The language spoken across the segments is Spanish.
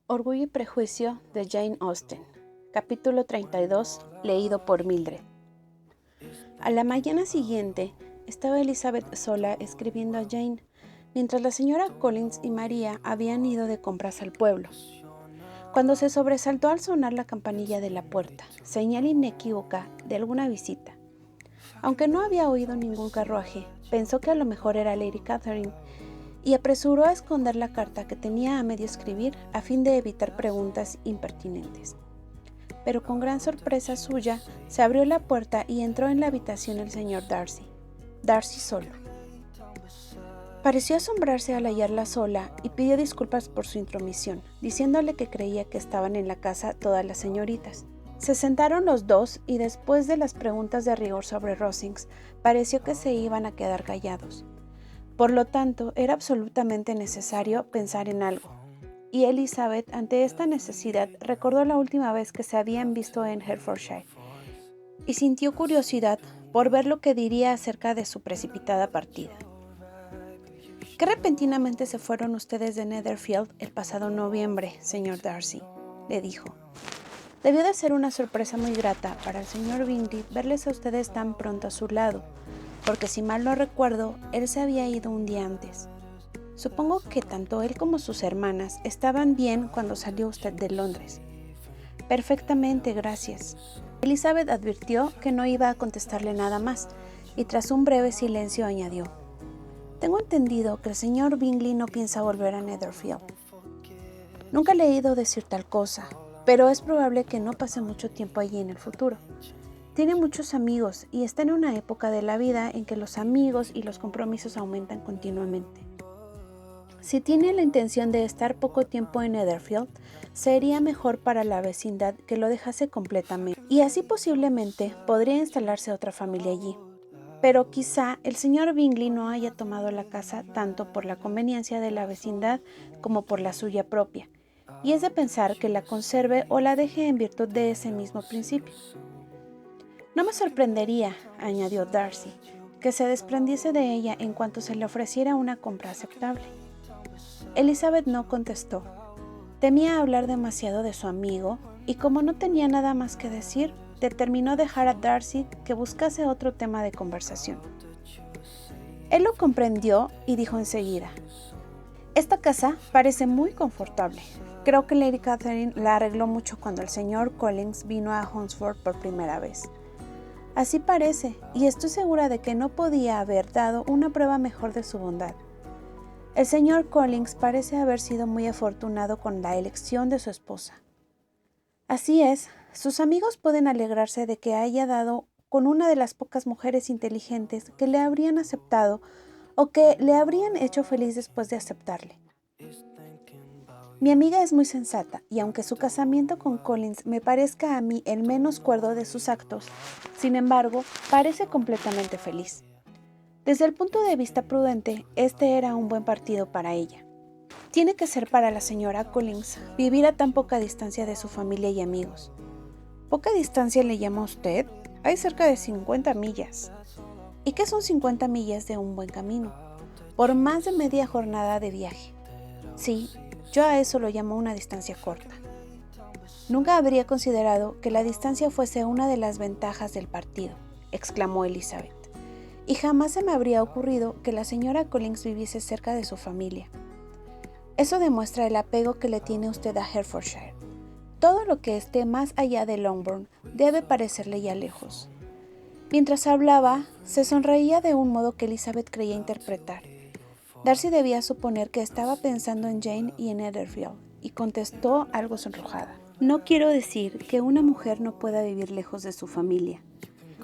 Orgullo y Prejuicio de Jane Austen. Capítulo 32, leído por Mildred. A la mañana siguiente, estaba Elizabeth sola escribiendo a Jane, mientras la señora Collins y María habían ido de compras al pueblo. Cuando se sobresaltó al sonar la campanilla de la puerta, señal inequívoca de alguna visita. Aunque no había oído ningún carruaje, pensó que a lo mejor era Lady Catherine, y apresuró a esconder la carta que tenía a medio escribir a fin de evitar preguntas impertinentes. Pero con gran sorpresa suya, se abrió la puerta y entró en la habitación el señor Darcy. Darcy solo. Pareció asombrarse al hallarla sola y pidió disculpas por su intromisión, diciéndole que creía que estaban en la casa todas las señoritas. Se sentaron los dos y después de las preguntas de rigor sobre Rosings, pareció que se iban a quedar callados. Por lo tanto, era absolutamente necesario pensar en algo. Y Elizabeth, ante esta necesidad, recordó la última vez que se habían visto en Hertfordshire y sintió curiosidad por ver lo que diría acerca de su precipitada partida. «¿Qué repentinamente se fueron ustedes de Netherfield el pasado noviembre, señor Darcy?», le dijo. «Debió de ser una sorpresa muy grata para el señor Bingley verles a ustedes tan pronto a su lado, porque si mal no recuerdo, él se había ido un día antes. Supongo que tanto él como sus hermanas estaban bien cuando salió usted de Londres». «Perfectamente, gracias». Elizabeth advirtió que no iba a contestarle nada más, y tras un breve silencio añadió: «Tengo entendido que el señor Bingley no piensa volver a Netherfield». «Nunca le he oído decir tal cosa, pero es probable que no pase mucho tiempo allí en el futuro. Tiene muchos amigos y está en una época de la vida en que los amigos y los compromisos aumentan continuamente. Si tiene la intención de estar poco tiempo en Netherfield, sería mejor para la vecindad que lo dejase completamente, y así posiblemente podría instalarse otra familia allí. Pero quizá el señor Bingley no haya tomado la casa tanto por la conveniencia de la vecindad como por la suya propia, y es de pensar que la conserve o la deje en virtud de ese mismo principio. No me sorprendería», añadió Darcy, «que se desprendiese de ella en cuanto se le ofreciera una compra aceptable». Elizabeth no contestó. Temía hablar demasiado de su amigo, y como no tenía nada más que decir, determinó dejar a Darcy que buscase otro tema de conversación. Él lo comprendió y dijo enseguida: «Esta casa parece muy confortable. Creo que Lady Catherine la arregló mucho cuando el señor Collins vino a Hunsford por primera vez». «Así parece, y estoy segura de que no podía haber dado una prueba mejor de su bondad. El señor Collins parece haber sido muy afortunado con la elección de su esposa». «Así es, sus amigos pueden alegrarse de que haya dado con una de las pocas mujeres inteligentes que le habrían aceptado o que le habrían hecho feliz después de aceptarle. Mi amiga es muy sensata, y aunque su casamiento con Collins me parezca a mí el menos cuerdo de sus actos, sin embargo, parece completamente feliz. Desde el punto de vista prudente, este era un buen partido para ella. Tiene que ser para la señora Collins vivir a tan poca distancia de su familia y amigos». «¿Poca distancia le llama usted? Hay cerca de 50 millas». «¿Y qué son 50 millas de un buen camino? Por más de media jornada de viaje». «Sí, yo a eso lo llamo una distancia corta». «Nunca habría considerado que la distancia fuese una de las ventajas del partido», exclamó Elizabeth, «y jamás se me habría ocurrido que la señora Collins viviese cerca de su familia. Eso demuestra el apego que le tiene usted a Hertfordshire. Todo lo que esté más allá de Longbourn debe parecerle ya lejos». Mientras hablaba, se sonreía de un modo que Elizabeth creía interpretar. Darcy debía suponer que estaba pensando en Jane y en Netherfield, y contestó algo sonrojada: «No quiero decir que una mujer no pueda vivir lejos de su familia.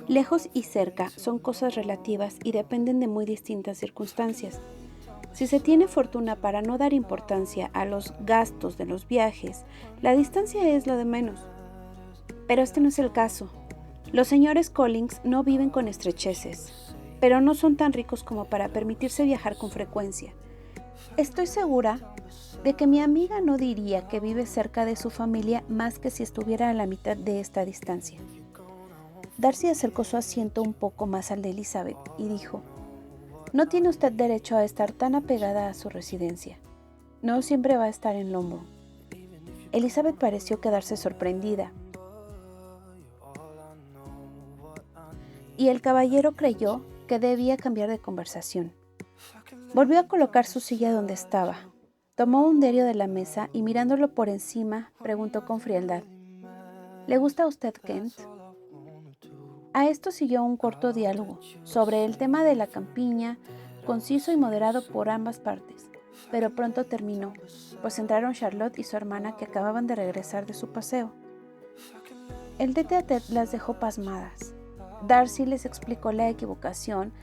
Lejos y cerca son cosas relativas y dependen de muy distintas circunstancias. Si se tiene fortuna para no dar importancia a los gastos de los viajes, la distancia es lo de menos. Pero este no es el caso. Los señores Collins no viven con estrecheces, pero no son tan ricos como para permitirse viajar con frecuencia. Estoy segura de que mi amiga no diría que vive cerca de su familia más que si estuviera a la mitad de esta distancia». Darcy acercó su asiento un poco más al de Elizabeth y dijo: «No tiene usted derecho a estar tan apegada a su residencia. No siempre va a estar en Longbourn». Elizabeth pareció quedarse sorprendida, y el caballero creyó que debía cambiar de conversación. Volvió a colocar su silla donde estaba. Tomó un derio de la mesa y mirándolo por encima, preguntó con frialdad: ¿Le gusta a usted Kent? A esto siguió un corto diálogo sobre el tema de la campiña, conciso y moderado por ambas partes, pero pronto terminó, pues entraron Charlotte y su hermana, que acababan de regresar de su paseo. El tete-a-tete las dejó pasmadas. Darcy les explicó la equivocación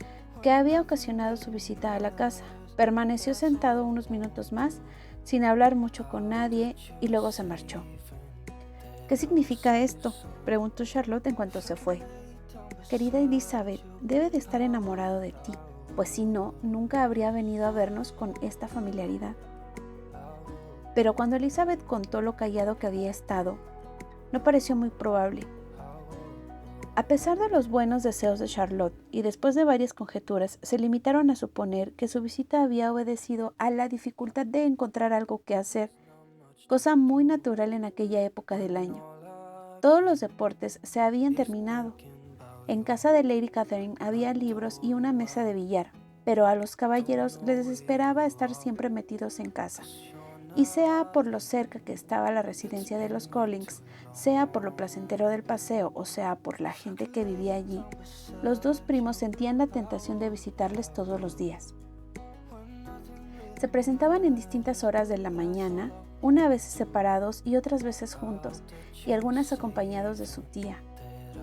que había ocasionado su visita a la casa. Permaneció sentado unos minutos más, sin hablar mucho con nadie, y luego se marchó. ¿Qué significa esto?, preguntó Charlotte en cuanto se fue. Querida Elizabeth, debe de estar enamorado de ti, pues si no, nunca habría venido a vernos con esta familiaridad. Pero cuando Elizabeth contó lo callado que había estado, no pareció muy probable. A pesar de los buenos deseos de Charlotte, y después de varias conjeturas, se limitaron a suponer que su visita había obedecido a la dificultad de encontrar algo que hacer, cosa muy natural en aquella época del año. Todos los deportes se habían terminado. En casa de Lady Catherine había libros y una mesa de billar, pero a los caballeros les desesperaba estar siempre metidos en casa. Y sea por lo cerca que estaba la residencia de los Collins, sea por lo placentero del paseo, o sea por la gente que vivía allí, los dos primos sentían la tentación de visitarles todos los días. Se presentaban en distintas horas de la mañana, unas veces separados y otras veces juntos, y algunas acompañados de su tía.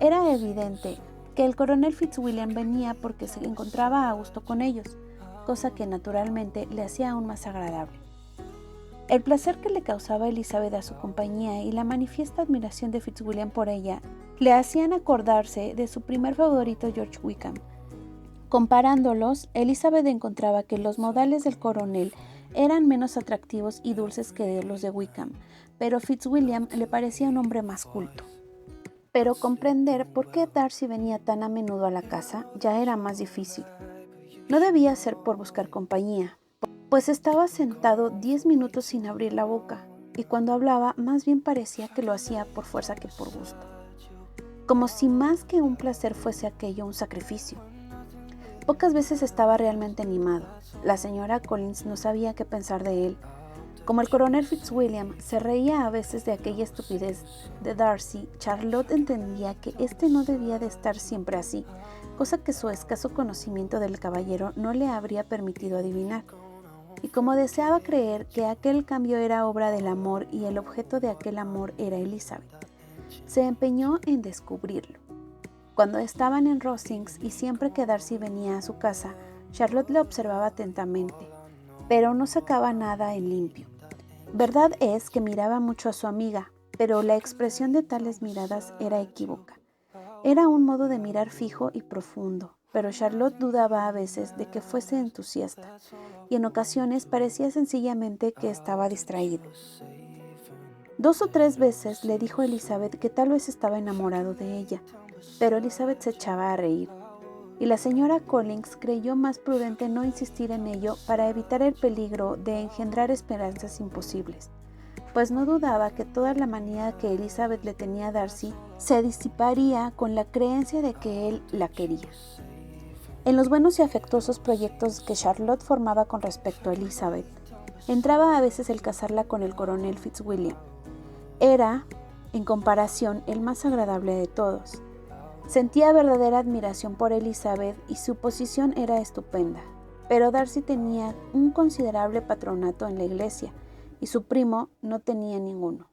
Era evidente que el coronel Fitzwilliam venía porque se encontraba a gusto con ellos, cosa que naturalmente le hacía aún más agradable. El placer que le causaba Elizabeth a su compañía y la manifiesta admiración de Fitzwilliam por ella le hacían acordarse de su primer favorito George Wickham. Comparándolos, Elizabeth encontraba que los modales del coronel eran menos atractivos y dulces que los de Wickham, pero Fitzwilliam le parecía un hombre más culto. Pero comprender por qué Darcy venía tan a menudo a la casa ya era más difícil. No debía ser por buscar compañía, pues estaba sentado 10 minutos sin abrir la boca, y cuando hablaba más bien parecía que lo hacía por fuerza que por gusto, como si más que un placer fuese aquello un sacrificio. Pocas veces estaba realmente animado. La señora Collins no sabía qué pensar de él. Como el coronel Fitzwilliam se reía a veces de aquella estupidez de Darcy, Charlotte entendía que éste no debía de estar siempre así, cosa que su escaso conocimiento del caballero no le habría permitido adivinar. Y como deseaba creer que aquel cambio era obra del amor y el objeto de aquel amor era Elizabeth, se empeñó en descubrirlo. Cuando estaban en Rosings y siempre que Darcy venía a su casa, Charlotte le observaba atentamente, pero no sacaba nada en limpio. Verdad es que miraba mucho a su amiga, pero la expresión de tales miradas era equívoca. Era un modo de mirar fijo y profundo, pero Charlotte dudaba a veces de que fuese entusiasta, y en ocasiones parecía sencillamente que estaba distraído. 2 o 3 veces le dijo a Elizabeth que tal vez estaba enamorado de ella, pero Elizabeth se echaba a reír, y la señora Collins creyó más prudente no insistir en ello para evitar el peligro de engendrar esperanzas imposibles, pues no dudaba que toda la manía que Elizabeth le tenía a Darcy se disiparía con la creencia de que él la quería. En los buenos y afectuosos proyectos que Charlotte formaba con respecto a Elizabeth, entraba a veces el casarla con el coronel Fitzwilliam. Era, en comparación, el más agradable de todos. Sentía verdadera admiración por Elizabeth y su posición era estupenda, pero Darcy tenía un considerable patronato en la iglesia y su primo no tenía ninguno.